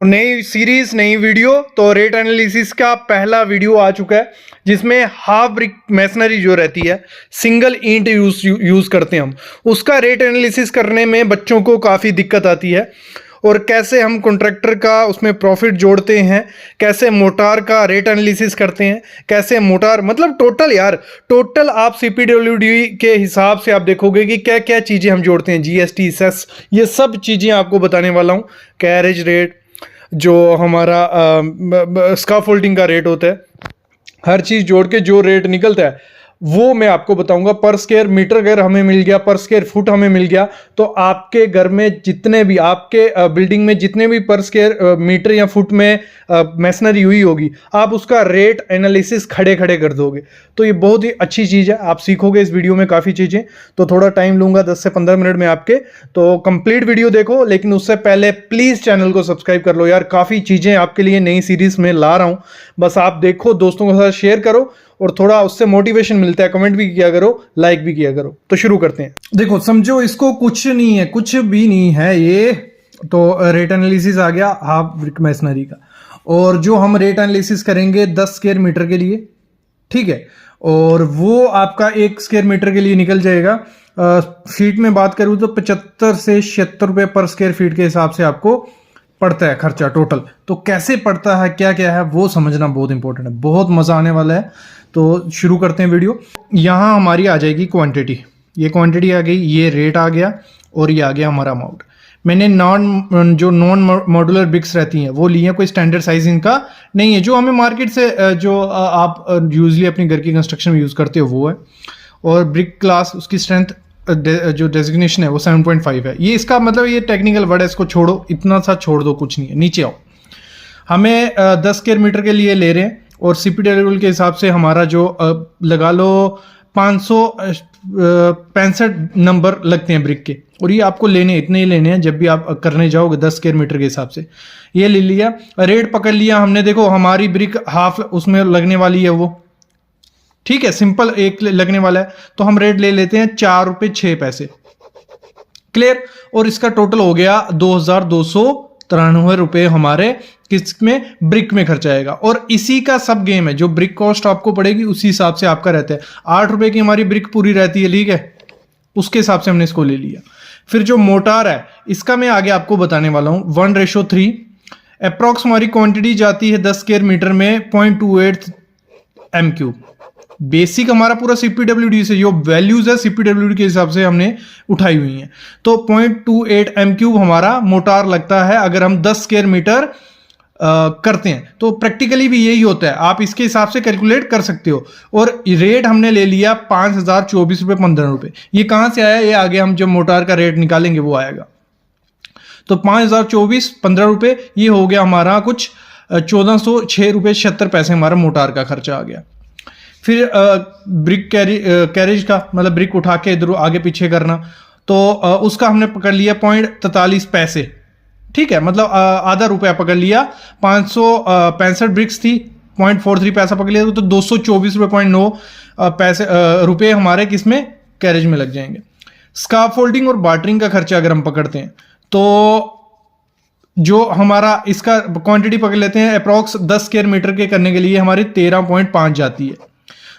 नई सीरीज नई वीडियो। तो रेट एनालिसिस का पहला वीडियो आ चुका है जिसमें हाफ ब्रिक मैसनरी जो रहती है, सिंगल ईंट यूज करते हैं हम, उसका रेट एनालिसिस करने में बच्चों को काफ़ी दिक्कत आती है। और कैसे हम कॉन्ट्रैक्टर का उसमें प्रॉफिट जोड़ते हैं, कैसे मोटार का रेट एनालिसिस करते हैं, कैसे मोटार मतलब टोटल आप CPWD के हिसाब से आप देखोगे कि क्या क्या चीज़ें हम जोड़ते हैं, GST सेस, ये सब चीज़ें आपको बताने वाला हूँ। कैरेज रेट, जो हमारा स्काफोल्डिंग का रेट होता है, हर चीज़ जोड़ के जो रेट निकलता है वो मैं आपको बताऊंगा। पर स्क्वायर मीटर अगर हमें मिल गया, पर स्क्वायर फुट हमें मिल गया, तो आपके घर में जितने भी, आपके बिल्डिंग में जितने भी पर स्क्वायर मीटर या फुट में मैसनरी हुई होगी, आप उसका रेट एनालिसिस खड़े खड़े कर दोगे। तो ये बहुत ही अच्छी चीज़ है, आप सीखोगे इस वीडियो में काफ़ी चीज़ें। तो थोड़ा टाइम लूंगा 10 से 15 मिनट में आपके, तो कंप्लीट वीडियो देखो। लेकिन उससे पहले प्लीज़ चैनल को सब्सक्राइब कर लो यार, काफ़ी चीज़ें आपके लिए नई सीरीज़ में ला रहा हूँ। बस आप देखो, दोस्तों के साथ शेयर करो और थोड़ा उससे मोटिवेशन मिलता है। कमेंट भी किया करो, लाइक भी किया करो। तो शुरू करते हैं। देखो, समझो इसको कुछ नहीं है, कुछ भी नहीं है ये। तो रेट एनालिसिस आ गया हाफ ब्रिक मैसनरी का, और जो हम रेट एनालिसिस करेंगे 10 स्क्वायर मीटर के लिए, ठीक है, और वो आपका 1 स्क्वायर मीटर के लिए निकल जाएगा। फीट में बात करूं तो 75 से 76 रुपए पर स्क्वायर फीट के हिसाब से आपको पड़ता है खर्चा टोटल। तो कैसे पड़ता है, क्या क्या है, वो समझना बहुत इंपॉर्टेंट है, बहुत मजा आने वाला है। तो शुरू करते हैं वीडियो। यहाँ हमारी आ जाएगी क्वांटिटी, ये क्वांटिटी आ गई, ये रेट आ गया, और ये आ गया हमारा अमाउंट। मैंने नॉन मॉड्यूलर ब्रिक्स रहती हैं वो ली हैं, कोई स्टैंडर्ड साइज इनका नहीं है, जो हमें मार्केट से जो आप यूजली अपने घर की कंस्ट्रक्शन में यूज करते हो वो है। और ब्रिक क्लास, उसकी स्ट्रेंथ जो डेजिग्नेशन है वो 7.5 है। ये इसका मतलब, ये टेक्निकल वर्ड है, इसको छोड़ो, इतना सा छोड़ दो, कुछ नहीं है। नीचे आओ, हमें 10 स्क्वायर मीटर के लिए ले रहे हैं, और CPWD के हिसाब से हमारा जो लगा लो 565 नंबर लगते हैं ब्रिक के, और ये आपको लेने, इतने ही लेने हैं जब भी आप करने जाओगे 10 स्क्वायर मीटर के हिसाब से। ये ले लिया, रेट पकड़ लिया हमने। देखो हमारी ब्रिक हाफ उसमें लगने वाली है वो, ठीक है, सिंपल एक लगने वाला है, तो हम रेट ले लेते हैं 4 रुपये 6 पैसे। क्लियर। और इसका टोटल हो गया 2293 रुपए हमारे किस में, ब्रिक में खर्चा आएगा। और इसी का सब गेम है, जो ब्रिक कॉस्ट आपको पड़ेगी उसी हिसाब से आपका रहता है। 8 रुपए की हमारी ब्रिक पूरी रहती है, ठीक है, उसके हिसाब से हमने इसको ले लिया। फिर जो मोटार है, इसका मैं आगे आपको बताने वाला हूं। 1:3 अप्रॉक्स हमारी क्वांटिटी जाती है 10 स्क्वायर मीटर में 0.28 m3। बेसिक हमारा पूरा CPWD से जो वैल्यूज है CPWD के हिसाब से हमने उठाई हुई हैं। तो 0.28 m3 हमारा मोटार लगता है अगर हम 10 स्क्वायर मीटर करते हैं। तो प्रैक्टिकली भी यही होता है, आप इसके हिसाब से कैलकुलेट कर सकते हो। और रेट हमने ले लिया 5024 रुपये 15 रुपये। ये कहां से आया, ये आगे हम जब मोटार का रेट निकालेंगे वो आएगा। तो 5024 15 रुपये, ये हो गया हमारा कुछ 1406 रुपये 76 पैसे हमारा मोटार का खर्चा आ गया। फिर ब्रिक कैरेज का मतलब ब्रिक उठा के इधर आगे पीछे करना, तो उसका हमने पकड़ लिया 0.43 पैसे, ठीक है, मतलब आधा रुपया पकड़ लिया। 565 ब्रिक्स थी, 0.43 पैसा पकड़ लिया, तो 224.9 पैसे रुपये हमारे किसमें, कैरेज में लग जाएंगे। स्काफोल्डिंग और बार्टरिंग का खर्चा अगर हम पकड़ते हैं, तो जो हमारा इसका क्वांटिटी पकड़ लेते हैं, अप्रॉक्स 10 स्क्वायर मीटर के करने के लिए हमारी 13.5 जाती है।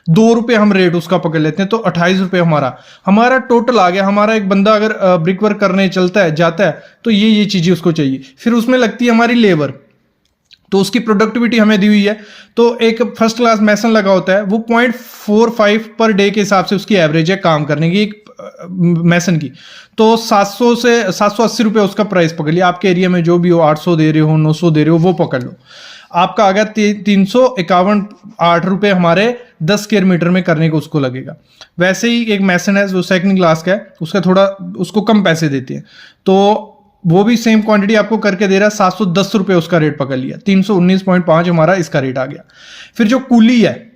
2 रुपये हम रेट उसका पकड़ लेते हैं, तो 28 रुपये हमारा टोटल आ गया। हमारा एक बंदा अगर ब्रिक वर्क करने जाता है तो ये चीजें उसको चाहिए। फिर उसमें लगती है हमारी लेबर, तो उसकी प्रोडक्टिविटी हमें दी हुई है। तो एक फर्स्ट क्लास मैसन लगा होता है, वो 0.45 पर डे के हिसाब से उसकी एवरेज है काम करने की, एक मैसन की। तो 700 से 780 रुपये उसका प्राइस पकड़ लिया। आपके एरिया में जो भी हो, 800 दे रहे हो, 900 दे रहे हो, वो पकड़ लो। आपका आ गया 351 रुपये हमारे 10 स्क्वायर मीटर में करने को उसको लगेगा। वैसे ही एक मैसन है जो सेकंड क्लास का है, उसका थोड़ा उसको कम पैसे देते हैं, तो वो भी सेम क्वांटिटी आपको करके दे रहा है। 710 रुपये उसका रेट पकड़ लिया, 319.5 हमारा इसका रेट आ गया। फिर जो कूली है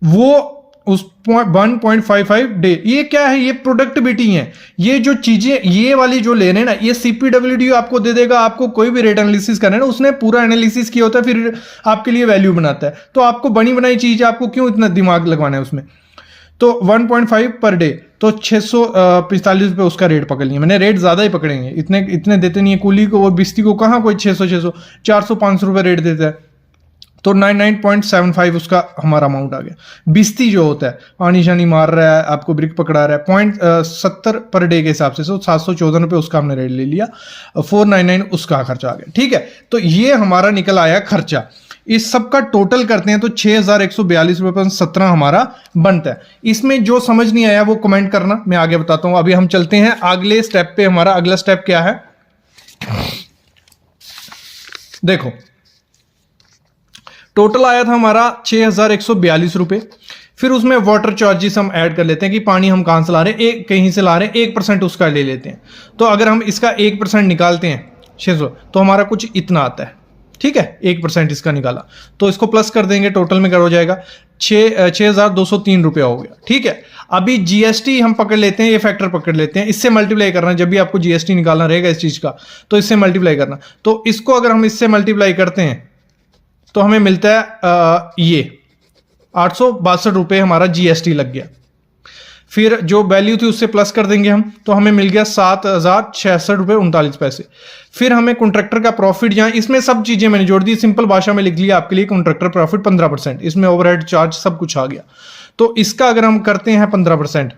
वो उस 1.55 डे, ये क्या है, ये प्रोडक्टिविटी है। ये जो चीजें ये वाली जो ले रहे हैं ना, ये CPWD आपको दे देगा। आपको कोई भी रेट एनालिसिस करना है ना, उसने पूरा एनालिसिस किया होता है, फिर आपके लिए वैल्यू बनाता है। तो आपको बनी बनाई चीज है, आपको क्यों इतना दिमाग लगवाना है उसमें। तो 1.5 पर डे, तो 645 रुपये उसका रेट पकड़ लिया मैंने। रेट ज़्यादा ही पकड़ेंगे, इतने देते नहीं है कूली को और बिस्ती को, कहाँ कोई 600 400-500 रुपये रेट देता है। तो 99.75 उसका हमारा अमाउंट आ गया। बिस्ती जो होता है पानी शानी मार रहा है, आपको ब्रिक पकड़ा रहा है, 0.70 पर डे के हिसाब से, 714 रुपये उसका हमने रेट ले लिया, 499 उसका खर्चा आ गया। ठीक है, तो ये हमारा निकल आया खर्चा। इस सब का टोटल करते हैं तो 6142 रुपये 17 हमारा बनता है। इसमें जो समझ नहीं आया वो कमेंट करना, मैं आगे बताता हूं। अभी हम चलते हैं अगले स्टेप पे। हमारा अगला स्टेप क्या है, देखो टोटल आया था हमारा 6142 रुपये। फिर उसमें वाटर चार्जेस हम ऐड कर लेते हैं कि पानी हम कहां से ला रहे हैं, कहीं से ला रहे हैं, 1% उसका ले लेते हैं। तो अगर हम इसका 1% निकालते हैं 600, तो हमारा कुछ इतना आता है। ठीक है, 1% इसका निकाला तो इसको प्लस कर देंगे, टोटल में क्या हो जाएगा, 6203 रुपया हो गया। ठीक है, अभी जीएसटी हम पकड़ लेते हैं, ये फैक्टर पकड़ लेते हैं, इससे मल्टीप्लाई करना। जब भी आपको जीएसटी निकालना रहेगा इस चीज का, तो इससे मल्टीप्लाई करना। तो इसको अगर हम इससे मल्टीप्लाई करते हैं तो हमें मिलता है ये 862 रुपये हमारा जीएसटी लग गया। फिर जो वैल्यू थी उससे प्लस कर देंगे हम, तो हमें मिल गया 7066 रुपये 39 पैसे। फिर हमें कॉन्ट्रैक्टर का प्रॉफिट, जहां इसमें सब चीजें मैंने जोड़ दी, सिंपल भाषा में लिख लिया आपके लिए। कॉन्ट्रैक्टर प्रॉफिट 15%, इसमें ओवरहेड चार्ज सब कुछ आ गया। तो इसका अगर हम करते हैं 15%,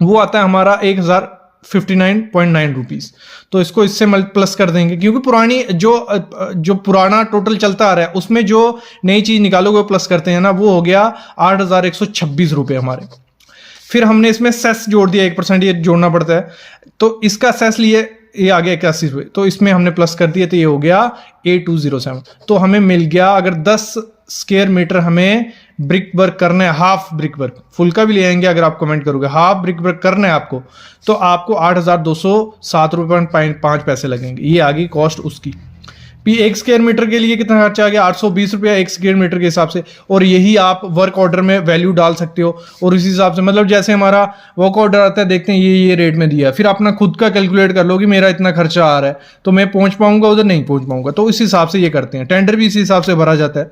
वो आता है हमारा 1059.9 रुपीज। तो इसको इससे प्लस कर देंगे, क्योंकि पुरानी जो पुराना टोटल चलता आ रहा है उसमें जो नई चीज निकालोगे वो प्लस करते हैं ना, वो हो गया 8126 रुपये हमारे। फिर हमने इसमें सेस जोड़ दिया, 1% ये जोड़ना पड़ता है, तो इसका सेस लिए ये आ गया 81 रुपये, तो इसमें हमने प्लस कर दिया, तो ये हो गया 8207। तो हमें मिल गया, अगर 10 स्क्वायर मीटर हमें ब्रिक वर्क करना है, हाफ ब्रिक वर्क, फुल का भी ले आएंगे अगर आप कमेंट करोगे, हाफ ब्रिक वर्क करना है आपको, तो आपको 8207 रुपये 5 पैसे लगेंगे। ये आ गई कॉस्ट उसकी। भी 1 स्क्वायर मीटर के लिए कितना खर्चा आ गया, 820 रुपया 1 स्क्वायर मीटर के हिसाब से। और यही आप वर्क ऑर्डर में वैल्यू डाल सकते हो, और उस हिसाब से मतलब जैसे हमारा वर्क ऑर्डर आता है, देखते हैं ये रेट में दिया, फिर अपना खुद का कैलकुलेट कर लो कि मेरा इतना खर्चा आ रहा है, तो मैं पहुंच पाऊंगा उधर, नहीं पहुंच पाऊंगा, तो इस हिसाब से ये करते हैं। टेंडर भी इस हिसाब से भरा जाता है।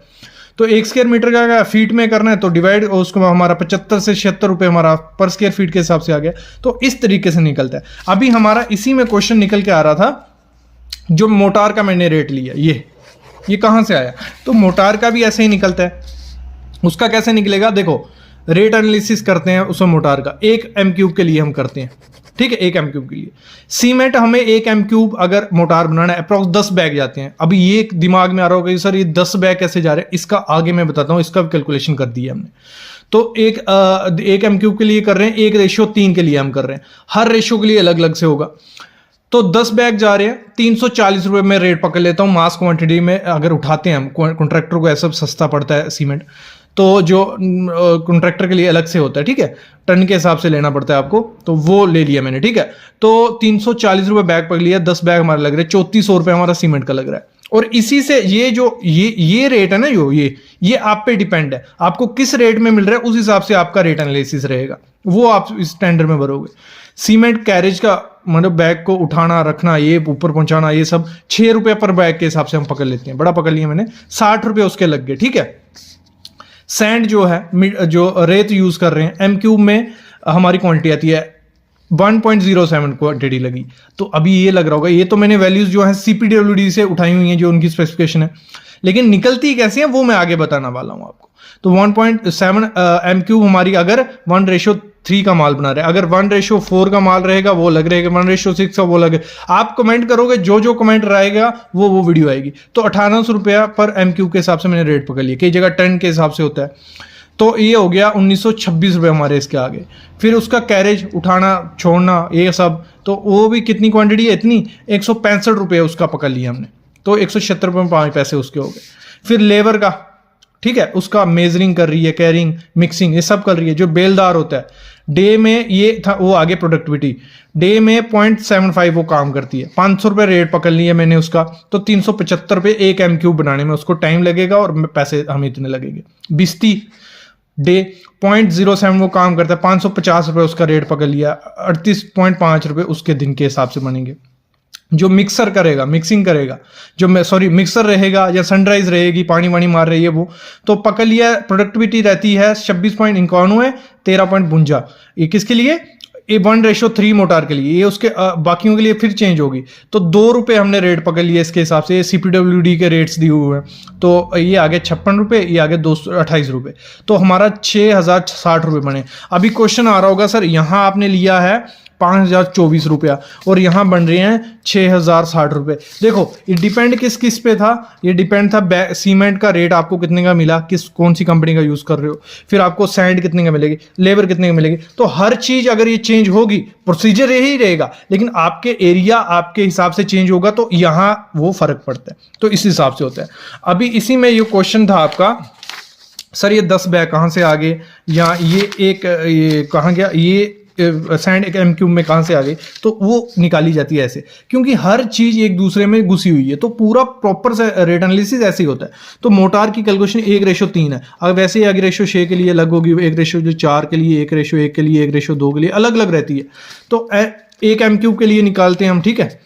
तो 1 स्क्वायर मीटर का अगर फीट में करना है तो डिवाइड, उसको हमारा 75 से 76 रुपये हमारा पर स्क्वायर फीट के हिसाब से आ गया। तो इस तरीके से निकलता है। अभी हमारा इसी में क्वेश्चन निकल के आ रहा था, जो मोटार का मैंने रेट लिया, ये कहां से आया, तो मोटार का भी ऐसे ही निकलता है। उसका कैसे निकलेगा, देखो रेट एनालिसिस करते हैं उसमें मोटार का 1 m³ के लिए हम करते हैं। ठीक है, 1 m³ के लिए सीमेंट हमें 1 m³ अगर मोटार बनाना है, अप्रॉक्स 10 बैग जाते हैं। अभी ये दिमाग में आ रहा होगा कि सर ये 10 बैग कैसे जा रहे हैं, इसका आगे मैं बताता हूं, इसका भी कैलकुलेशन कर दिया हमने। तो एक m³ के लिए कर रहे हैं, 1:3 के लिए हम कर रहे हैं, हर रेशियो के लिए अलग अलग से होगा। तो 10 बैग जा रहे हैं, 340 रुपये में रेट पकड़ लेता हूँ। मास क्वांटिटी में अगर उठाते हैं हम, कॉन्ट्रैक्टर को ऐसा सस्ता पड़ता है सीमेंट, तो जो कॉन्ट्रैक्टर के लिए अलग से होता है, ठीक है, टन के हिसाब से लेना पड़ता है आपको, तो वो ले लिया मैंने। ठीक है, तो 340 रुपये बैग पकड़ लिया, 10 बैग हमारा लग रहा है 3400 रुपये हमारा सीमेंट का लग रहा है। और इसी से ये रेट है ना, ये आप पे डिपेंड है, आपको किस रेट में मिल रहा है उस हिसाब से आपका रेट एनालिसिस रहेगा, वो आप इस टेंडर में भरोगे। सीमेंट कैरेज का मतलब बैग को उठाना रखना, ये ऊपर पहुंचाना, ये सब 6 रुपये पर बैग के हिसाब से हम पकड़ लेते हैं। बड़ा पकड़ लिया मैंने, 60 रुपये उसके लग गए। ठीक है, सैंड जो है, जो रेत यूज कर रहे हैं, m³ में हमारी क्वांटिटी आती है 1.07 क्वांटिटी लगी। तो अभी ये लग रहा होगा, ये तो मैंने वैल्यूज जो है CPWD से उठाई हुई हैं, जो उनकी स्पेसिफिकेशन है, लेकिन निकलती कैसी है वो मैं आगे बताना वाला हूं आपको। तो 1.7 m³ हमारी अगर 1:3 का माल बना रहे हैं, अगर 1:4 का माल रहेगा वो अलग रहेगा, 1:6 का वो अलग। आप कमेंट करोगे, जो कमेंट रहेगा वो वीडियो आएगी। तो 1800 रुपया पर m³ के हिसाब से मैंने रेट पकड़ लिया, कई जगह टन के हिसाब से होता है। तो ये हो गया 1926 रुपये हमारे इसके आगे। फिर उसका कैरेज उठाना छोड़ना ये सब, तो वो भी कितनी क्वांटिटी है, इतनी 165 रुपये उसका पकड़ लिया हमने, तो 176 रुपये में 5 पैसे उसके हो गए। फिर लेबर का, ठीक है, उसका मेजरिंग कर रही है, कैरिंग, मिक्सिंग, ये सब कर रही है। जो बेलदार होता है, डे में ये था, वो आगे प्रोडक्टिविटी डे में 0.75 वो काम करती है। 500 रुपये रेट पकड़ लिया मैंने उसका, तो 375 रुपये 1 m³ बनाने में उसको टाइम लगेगा और पैसे हमें इतने लगेंगे। बिस्ती डे 0.07 वो काम करता है, 550 रुपये उसका रेट पकड़ लिया, 38.5 रुपये उसके दिन के हिसाब से बनेंगे। जो मिक्सर करेगा, मिक्सिंग करेगा, जो मिक्सर रहेगा या सनराइज रहेगी, पानी वानी मार रही है वो, तो पकड़ लिया। प्रोडक्टिविटी रहती है 26.91, 13.52। ये किसके लिए? ये 1:3 मोटार के लिए। ये उसके बाकियों के लिए फिर चेंज होगी। तो 2 रुपये हमने रेट पकड़ लिया इसके हिसाब से। ये CPWD के रेट्स दिए हुए हैं। तो ये आगे 56 रुपये, ये आगे 228 रुपये। तो हमारा 6060 रुपये बने। अभी क्वेश्चन आ रहा होगा सर यहाँ आपने लिया है 5024 रुपया और यहाँ बन रहे हैं 6060 रुपये। देखो ये डिपेंड किस किस पे था? ये डिपेंड था सीमेंट का रेट आपको कितने का मिला, कौन सी कंपनी का यूज़ कर रहे हो, फिर आपको सैंड कितने का मिलेगी, लेबर कितने का मिलेगी। तो हर चीज़ अगर ये चेंज होगी, प्रोसीजर यही रहेगा, लेकिन आपके एरिया आपके हिसाब से चेंज होगा तो यहाँ वो फर्क पड़ता है। तो इस हिसाब से होता है। अभी इसी में ये क्वेश्चन था आपका, सर ये 10 बैग कहाँ से आ गए, या ये कहाँ गया, ये सैंड एक M³ में कहाँ से आ गई, तो वो निकाली जाती है ऐसे, क्योंकि हर चीज़ एक दूसरे में घुसी हुई है। तो पूरा प्रॉपर से रेट एनालिसिस ऐसे ही होता है। तो मोटार की कैलकुलेशन 1:3 है। अगर वैसे 1:6 के लिए अलग होगी, 1:4 के लिए, 1:1 के लिए, 1:2 के लिए अलग अलग रहती है। तो एक M³ के लिए निकालते हैं हम, ठीक है।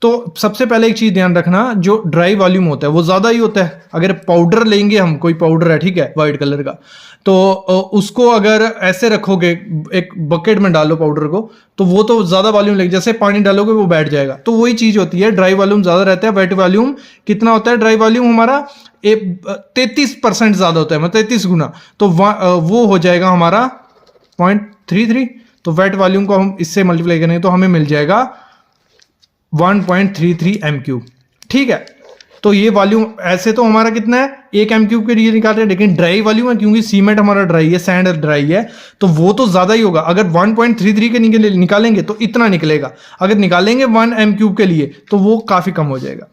तो सबसे पहले एक चीज़ ध्यान रखना, जो ड्राई वॉल्यूम होता है वो ज़्यादा ही होता है। अगर पाउडर लेंगे हम, कोई पाउडर है, ठीक है, वाइट कलर का, तो उसको अगर ऐसे रखोगे, एक बकेट में डालो पाउडर को, तो वो तो ज़्यादा वॉल्यूम लेगी। जैसे पानी डालोगे वो बैठ जाएगा। तो वही चीज़ होती है, ड्राई वॉल्यूम ज़्यादा रहता है, वेट वॉल्यूम कितना होता है? ड्राई वॉल्यूम हमारा 33% ज़्यादा होता है, मतलब 33 गुना। तो वो हो जाएगा हमारा 0.33। तो वेट वॉल्यूम को हम इससे मल्टीप्लाई करेंगे तो हमें मिल जाएगा 1.33 M³, ठीक है। तो ये वॉल्यूम ऐसे तो हमारा कितना है, 1 M³ के लिए निकाल रहे हैं, लेकिन ड्राई वॉल्यूम है क्योंकि सीमेंट हमारा ड्राई है, सैंड ड्राई है, तो वो तो ज़्यादा ही होगा। अगर 1.33 के निकालेंगे तो इतना निकलेगा। अगर निकालेंगे 1 M³ के लिए तो वो काफ़ी कम हो जाएगा।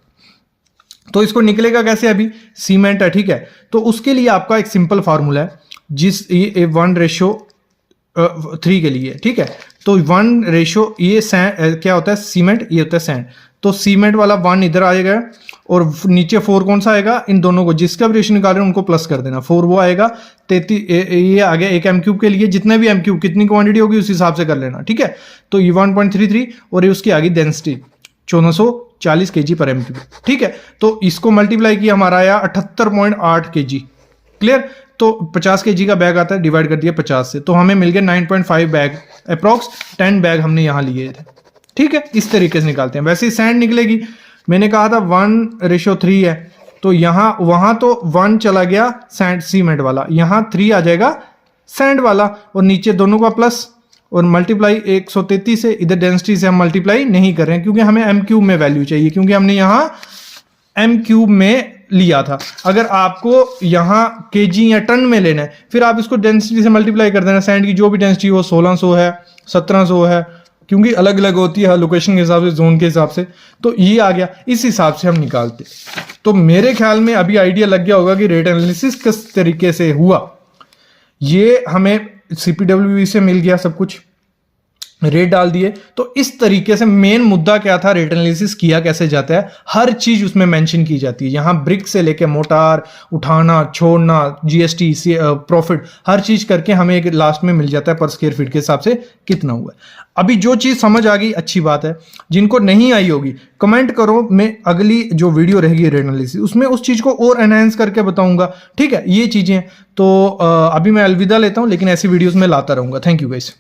तो इसको निकलेगा कैसे? अभी सीमेंट है, ठीक है, तो उसके लिए आपका एक सिंपल फार्मूला है, जिस ये 1:3 के लिए, ठीक है। तो 1 ये क्या होता है? सीमेंट, ये होता है सैंड। तो सीमेंट वाला 1 इधर आएगा और नीचे 4 कौन सा आएगा? इन दोनों को जिसका भी रेशियो निकाल रहे हैं उनको प्लस कर देना। 4 वो आएगा, 33 ये आ गया 1 M³ के लिए। जितने भी M³ कितनी क्वांटिटी होगी उस हिसाब से कर लेना, ठीक है। तो ये 1.33 और ये उसकी आ गई डेंसिटी 1440 kg पर M³, ठीक है। तो इसको मल्टीप्लाई किया, हमारा आया 78.8 kg। क्लियर? तो 50 kg का बैग आता है, डिवाइड कर दिया 50 से, तो हमें मिल गया 9.5 बैग, अप्रॉक्स 10 बैग हमने यहाँ लिए थे, ठीक है। इस तरीके से निकालते हैं। वैसे ही सैंड निकलेगी, मैंने कहा था 1:3 है, तो यहाँ वहाँ तो 1 चला गया सैंड सीमेंट वाला, यहाँ 3 आ जाएगा सैंड वाला, और नीचे दोनों का प्लस और मल्टीप्लाई 133 से। इधर डेंसिटी से हम मल्टीप्लाई नहीं कर रहे हैं क्योंकि हमें M³ में वैल्यू चाहिए, क्योंकि हमने यहाँ M³ में लिया था। अगर आपको यहाँ kg या टन में लेना है, फिर आप इसको डेंसिटी से मल्टीप्लाई कर देना। सैंड की जो भी डेंसिटी हो, 1600 है, 1700 है, क्योंकि अलग अलग होती है लोकेशन के हिसाब से, जोन के हिसाब से। तो ये आ गया, इस हिसाब से हम निकालते। तो मेरे ख्याल में अभी आइडिया लग गया होगा कि रेट एनालिसिस किस तरीके से हुआ। ये हमें CPWD से मिल गया सब कुछ, रेट डाल दिए। तो इस तरीके से मेन मुद्दा क्या था, रेट एनालिसिस किया कैसे जाता है, हर चीज उसमें मेंशन की जाती है। यहाँ ब्रिक से लेके मोटार उठाना, छोड़ना, GST से प्रॉफिट, हर चीज करके हमें एक लास्ट में मिल जाता है पर स्क्वायर फीट के हिसाब से कितना हुआ है। अभी जो चीज समझ आ गई अच्छी बात है, जिनको नहीं आई होगी कमेंट करो, मैं अगली जो वीडियो रहेगी रेट एनालिसिस उसमें उस चीज को और एनहांस करके बताऊंगा, ठीक है। ये चीजें तो अभी मैं अलविदा लेता हूं, लेकिन ऐसी वीडियोस में लाता रहूंगा। Thank you guys.